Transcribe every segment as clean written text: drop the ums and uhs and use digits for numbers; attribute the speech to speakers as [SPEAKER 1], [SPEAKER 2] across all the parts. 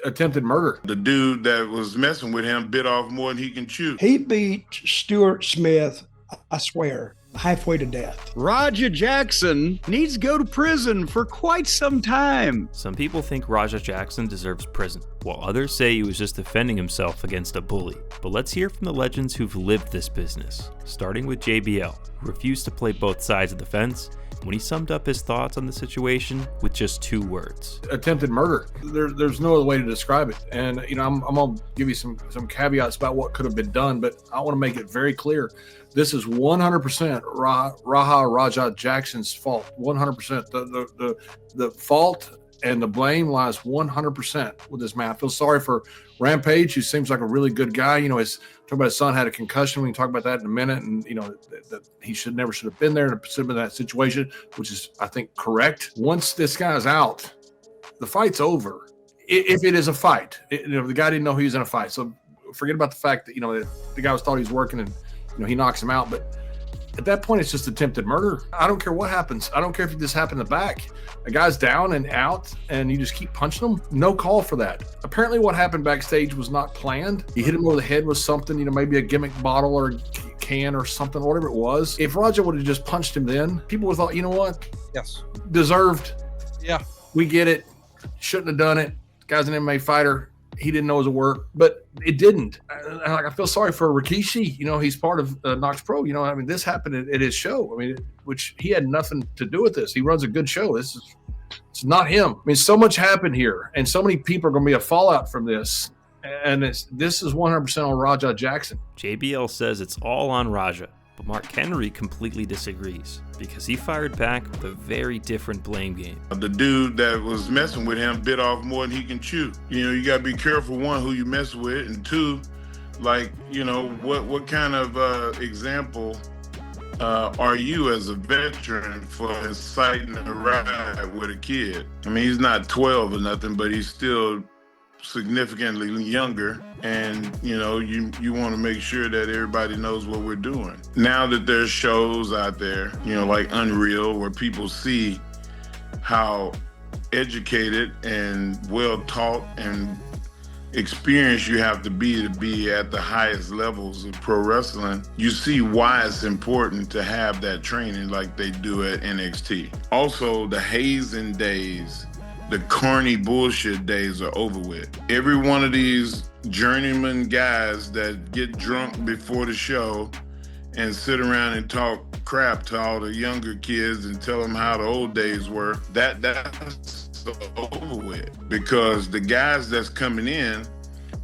[SPEAKER 1] attempted murder.
[SPEAKER 2] The dude that was messing with him bit off more than he can chew.
[SPEAKER 3] He beat Stuart Smith, I swear, halfway to death.
[SPEAKER 4] Raja Jackson needs to go to prison for quite some time.
[SPEAKER 5] Some people think Raja Jackson deserves prison, while others say he was just defending himself against a bully. But let's hear from the legends who've lived this business, starting with JBL, who refused to play both sides of the fence when he summed up his thoughts on the situation with just 2 words.
[SPEAKER 1] Attempted murder. There's no other way to describe it. And, I'm going to give you some caveats about what could have been done, but I want to make it very clear. This is 100% Raja Jackson's fault. 100%. The fault and the blame lies 100% with this man. I feel sorry for Rampage, who seems like a really good guy. His talk about his son had a concussion. We can talk about that in a minute. And that he should have been there to put him in that situation, which is, I think, correct. Once this guy's out, the fight's over. If it is a fight, the guy didn't know he was in a fight. So forget about the fact that the guy thought he was working and he knocks him out. But at that point, it's just attempted murder. I don't care what happens. I don't care if this happened in the back. A guy's down and out, and you just keep punching him. No call for that. Apparently, what happened backstage was not planned. He hit him over the head with something, maybe a gimmick bottle or a can or something, whatever it was. If Raja would have just punched him then, people would have thought, you know what?
[SPEAKER 6] Yes.
[SPEAKER 1] Deserved.
[SPEAKER 6] Yeah.
[SPEAKER 1] We get it. Shouldn't have done it. Guy's an MMA fighter. He didn't know it was a work, but it didn't. I feel sorry for Rikishi. He's part of Knox Pro. This happened at his show. Which he had nothing to do with this. He runs a good show. It's not him. So much happened here, and so many people are going to be a fallout from this. And this is 100% on Raja Jackson.
[SPEAKER 5] JBL says it's all on Raja, but Mark Henry completely disagrees because he fired back with a very different blame game.
[SPEAKER 2] The dude that was messing with him bit off more than he can chew. You got to be careful, 1, who you mess with, and 2, what kind of example are you as a veteran for inciting a ride with a kid? He's not 12 or nothing, but he's still significantly younger, and you want to make sure that everybody knows what we're doing. Now that there's shows out there, like Unreal, where people see how educated and well taught and experienced you have to be at the highest levels of pro wrestling, you see why it's important to have that training like they do at NXT. Also, the hazing days, the corny bullshit days are over with. Every one of these journeyman guys that get drunk before the show and sit around and talk crap to all the younger kids and tell them how the old days were, that's over with. Because the guys that's coming in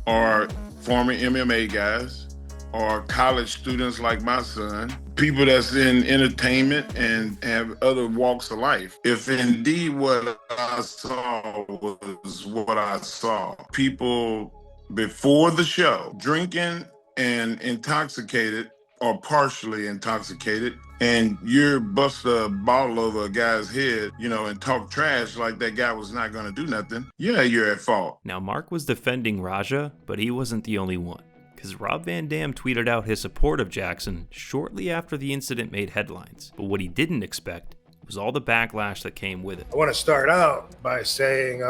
[SPEAKER 2] are former MMA guys, or college students like my son, people that's in entertainment and have other walks of life. If indeed what I saw was what I saw, people before the show drinking and intoxicated or partially intoxicated, and you're bust a bottle over a guy's head, and talk trash like that guy was not going to do nothing, you're at fault.
[SPEAKER 5] Now, Mark was defending Raja, but he wasn't the only one, because Rob Van Dam tweeted out his support of Jackson shortly after the incident made headlines. But what he didn't expect was all the backlash that came with it.
[SPEAKER 7] I want to start out by saying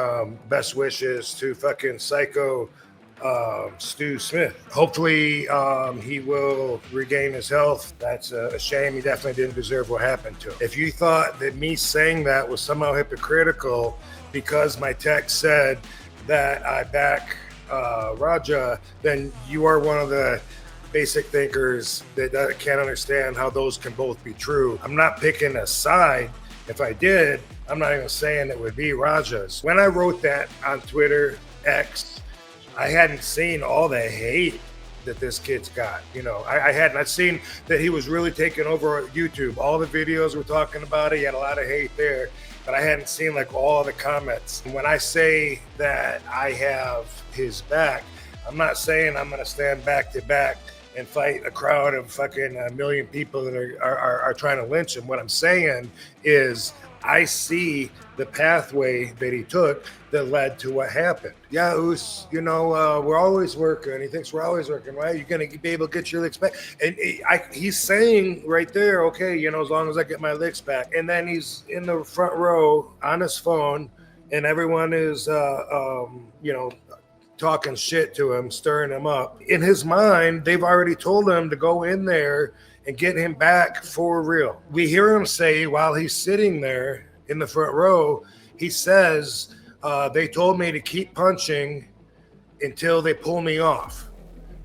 [SPEAKER 7] best wishes to fucking Syko Stu Smith. Hopefully he will regain his health. That's a shame. He definitely didn't deserve what happened to him. If you thought that me saying that was somehow hypocritical because my text said that I back Raja, then you are one of the basic thinkers that can't understand how those can both be true. I'm not picking a side. If I did, I'm not even saying it would be Raja's. When I wrote that on Twitter, X, I hadn't seen all the hate that this kid's got. I hadn't. I'd seen that he was really taking over YouTube. All the videos were talking about it. He had a lot of hate there, but I hadn't seen all the comments. When I say that I have his back, I'm not saying I'm going to stand back to back and fight a crowd of fucking a million people that are trying to lynch him. What I'm saying is I see the pathway that he took that led to what happened. Yeah, we're always working. He thinks we're always working, right? You're going to be able to get your licks back. And he's saying right there, okay, as long as I get my licks back. And then he's in the front row on his phone and everyone is, talking shit to him, stirring him up. In his mind, they've already told him to go in there and get him back for real. We hear him say while he's sitting there in the front row, he says, they told me to keep punching until they pull me off.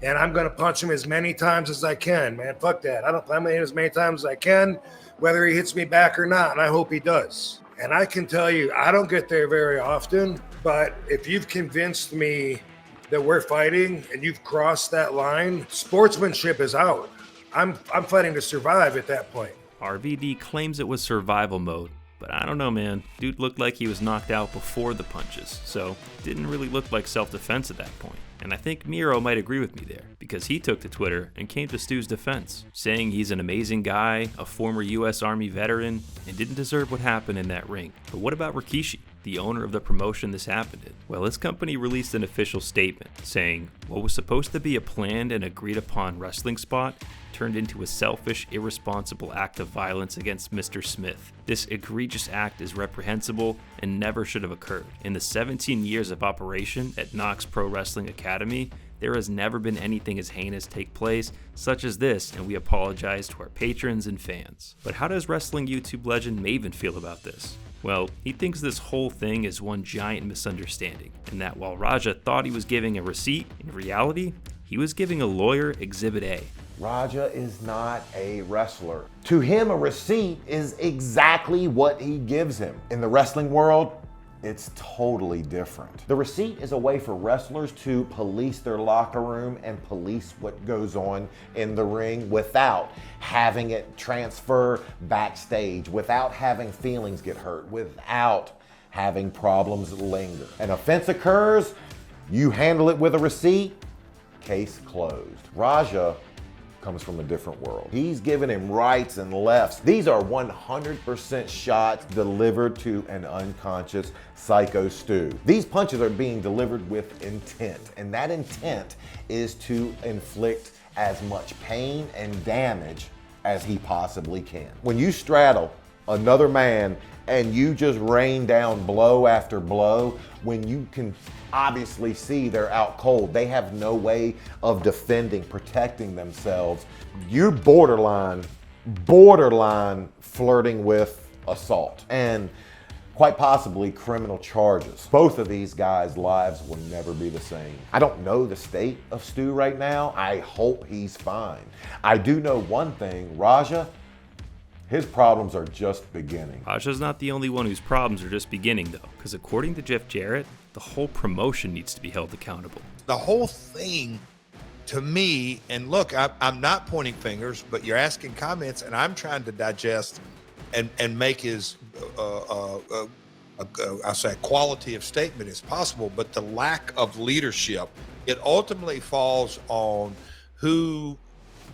[SPEAKER 7] And I'm going to punch him as many times as I can, man. Fuck that. I'm going to hit as many times as I can, whether he hits me back or not. And I hope he does. And I can tell you, I don't get there very often, but if you've convinced me that we're fighting and you've crossed that line, sportsmanship is out. I'm fighting to survive at that point.
[SPEAKER 5] RVD claims it was survival mode, but I don't know, man. Dude looked like he was knocked out before the punches, so it didn't really look like self-defense at that point. And I think Miro might agree with me there, because he took to Twitter and came to Stu's defense, saying he's an amazing guy, a former US Army veteran, and didn't deserve what happened in that ring. But what about Rikishi, the owner of the promotion this happened in? Well, his company released an official statement saying what was supposed to be a planned and agreed upon wrestling spot turned into a selfish, irresponsible act of violence against Mr. Smith. This egregious act is reprehensible and never should have occurred. In the 17 years of operation at Knox Pro Wrestling Academy, there has never been anything as heinous take place, such as this, and we apologize to our patrons and fans. But how does wrestling YouTube legend Maven feel about this? Well, he thinks this whole thing is one giant misunderstanding, and that while Raja thought he was giving a receipt, in reality, he was giving a lawyer Exhibit A.
[SPEAKER 6] Raja is not a wrestler. To him, a receipt is exactly what he gives him. In the wrestling world, it's totally different. The receipt is a way for wrestlers to police their locker room and police what goes on in the ring without having it transfer backstage, without having feelings get hurt, without having problems linger. An offense occurs, you handle it with a receipt, case closed. Raja comes from a different world. He's giving him rights and lefts. These are 100% shots delivered to an unconscious Syko Stu. These punches are being delivered with intent, and that intent is to inflict as much pain and damage as he possibly can. When you straddle another man and you just rain down blow after blow, when you can obviously see they're out cold, they have no way of defending, protecting themselves, you're borderline flirting with assault and quite possibly criminal charges. Both of these guys' lives will never be the same. I don't know the state of Stu right now. I hope he's fine. I do know one thing, Raja, his problems are just beginning.
[SPEAKER 5] Raja's not the only one whose problems are just beginning, though, because according to Jeff Jarrett, the whole promotion needs to be held accountable.
[SPEAKER 8] The whole thing, to me, and look, I'm not pointing fingers, but you're asking comments, and I'm trying to digest and make his, I'll say, quality of statement as possible, but the lack of leadership, it ultimately falls on who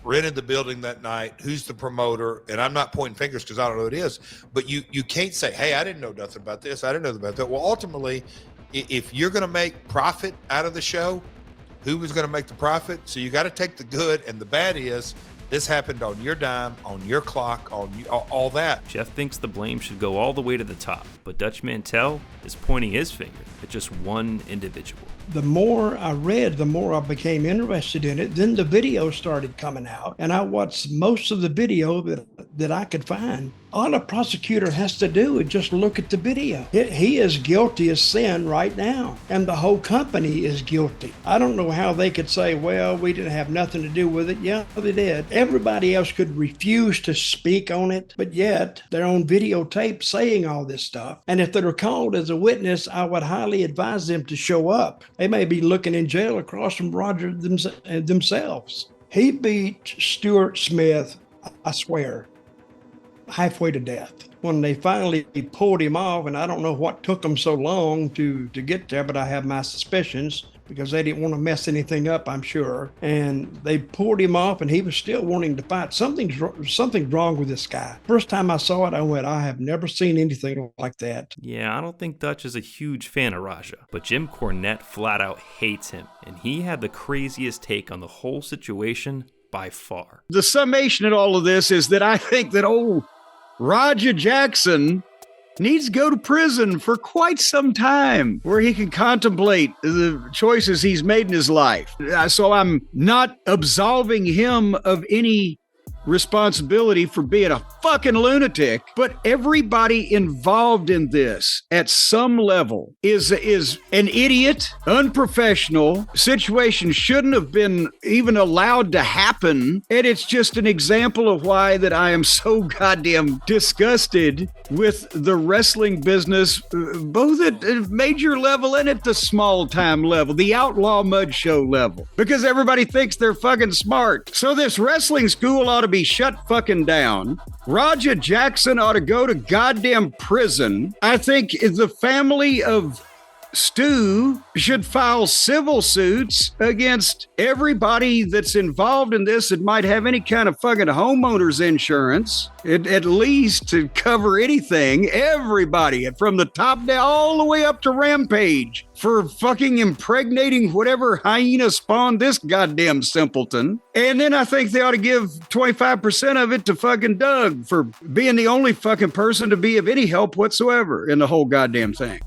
[SPEAKER 8] rented the building that night, who's the promoter, and I'm not pointing fingers because I don't know who it is, but you can't say, hey, I didn't know nothing about this, I didn't know about that. Well, ultimately, if you're going to make profit out of the show, who was going to make the profit? So you got to take the good, and the bad is this happened on your dime, on your clock, on all that.
[SPEAKER 5] Jeff thinks the blame should go all the way to the top, but Dutch Mantell is pointing his finger at just one individual.
[SPEAKER 3] The more I read, the more I became interested in it. Then the video started coming out, and I watched most of the video that I could find. All a prosecutor has to do is just look at the video. He is guilty as sin right now, and the whole company is guilty. I don't know how they could say, well, we didn't have nothing to do with it. Yeah, they did. Everybody else could refuse to speak on it, but yet they're on videotape saying all this stuff. And if they're called as a witness, I would highly advise them to show up. They may be looking in jail across from Roger themselves. He beat Stuart Smith, I swear, halfway to death. When they finally pulled him off, and I don't know what took them so long to get there, but I have my suspicions because they didn't want to mess anything up, I'm sure. And they pulled him off, and he was still wanting to fight. Something's wrong with this guy. First time I saw it, I went, I have never seen anything like that.
[SPEAKER 5] Yeah, I don't think Dutch is a huge fan of Raja, but Jim Cornette flat out hates him, and he had the craziest take on the whole situation by far.
[SPEAKER 4] The summation in all of this is that I think that old Raja Jackson needs to go to prison for quite some time where he can contemplate the choices he's made in his life. So I'm not absolving him of any responsibility for being a fucking lunatic, but everybody involved in this at some level is an idiot, unprofessional. Situation shouldn't have been even allowed to happen, and it's just an example of why that I am so goddamn disgusted with the wrestling business, both at a major level and at the small time level, the Outlaw Mud Show level, because everybody thinks they're fucking smart. So this wrestling school ought to be shut fucking down. Raja Jackson ought to go to goddamn prison. I think the family of Stu should file civil suits against everybody that's involved in this that might have any kind of fucking homeowner's insurance, at least to cover anything. Everybody from the top down all the way up to Rampage for fucking impregnating whatever hyena spawned this goddamn simpleton. And then I think they ought to give 25% of it to fucking Doug for being the only fucking person to be of any help whatsoever in the whole goddamn thing.